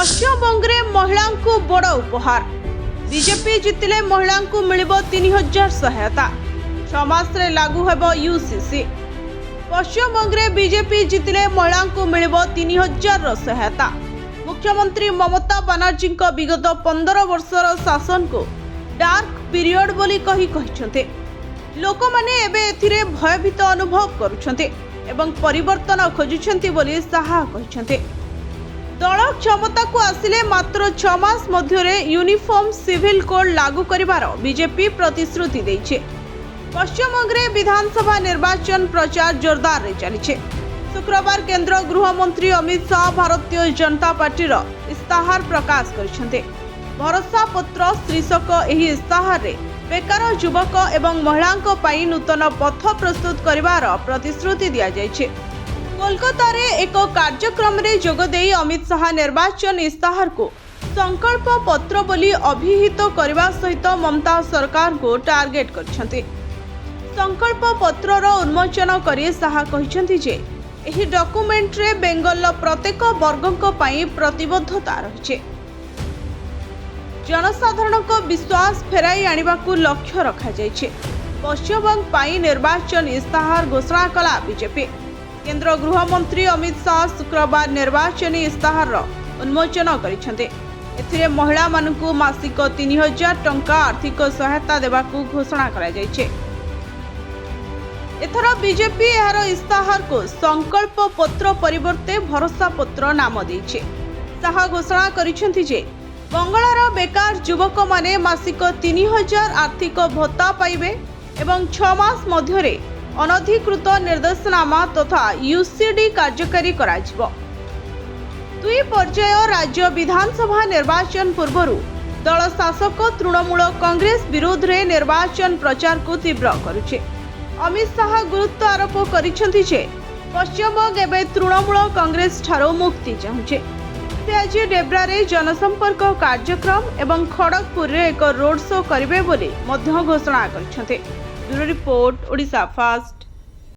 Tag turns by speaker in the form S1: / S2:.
S1: पश्चिमबंगे महिला को बड़ उपहार बीजेपी जितिले महिला को मिल 3000 सहायता 6 मास लागू होब यूसीसी। पश्चिमबंगे बीजेपी जितिले महिला को मिल 3000 सहायता। मुख्यमंत्री ममता बनर्जी विगत 15 वर्षर शासन को डार्क पीरियड बोली कही लोक माने एबे एथिरे भयभीत अनुभव करुछन्ते एवं परिवर्तन खोजुछन्ते बोली साहा कहिछन्ते। दल क्षमता को आसिले मात्र 6 मास मध्य यूनिफॉर्म सिविल कोड लागू करिवार बीजेपी प्रतिश्रुति देइछे। पश्चिमबंगे विधानसभा निर्वाचन प्रचार जोरदार रे चलिछे। शुक्रवार केंद्र गृह मंत्री अमित शाह भारतीय जनता पार्टी इस्ताहार प्रकाश करिसेंते। भरोसा पत्र शीर्षक एही इस्ताहार रे बेकार युवक एवं महिलांको पई नूतन पथ प्रस्तुत करिवार प्रतिश्रुति दिया जायछे। कोलकाता रे एक कार्यक्रम रे जोग देई अमित शाह निर्वाचन इस्ताहार को संकल्प पत्र बोली अभिहित करने सहित ममता सरकार को टार्गेट करछन्ते। संकल्प पत्र रो उन्मोचन करी शाह कहिसंती जे एही डॉक्यूमेंट रे बेंगल प्रत्येक वर्गक पई प्रतिबद्धता रहिछे। जनसाधारण को विश्वास फेराई आनिबा को लक्ष्य रखा जायछे। पश्चिमबंग पई निर्वाचन इस्ताहार घोषणा कला बीजेपी। केंद्र गृह मंत्री अमित शाह शुक्रवार निर्वाचन इस्ताहार उन्मोचन करिसेंते। एथिरे महिला मानकु मासिक 3000 टंका आर्थिक सहायता देबा को घोषणा करा जायछे। एथर बीजेपी एहार इस्ताहार को संकल्प पत्र परिवर्ते भरोसा पत्र नाम देइछे। शाह घोषणा करिसेंती जे बंगलार बेकार युवक माने मासिक 3000 आर्थिक भत्ता पाइबे एवं 6 मास मध्यरे अनधिकृत निर्देशनामा तथा यूसीडी कार्यकारी कराजिबो। 2 पर्याय राज्य विधानसभा निर्वाचन पूर्वरु दल शासक तृणमूल कांग्रेस विरोध रे निर्वाचन प्रचार को तीव्र करुछे। अमित शाह गुरुत्व आरोप करिसेंती जे पश्चिमबंग एबे तृणमूल कांग्रेस ठारो मुक्ति चाहुछे। से आज डेब्रा रे जनसंपर्क कार्यक्रम एवं खड़गपुर रे एक रोड शो करिवे बोली मध्य घोषणा करिसेंते। Bureau report Odisha fast.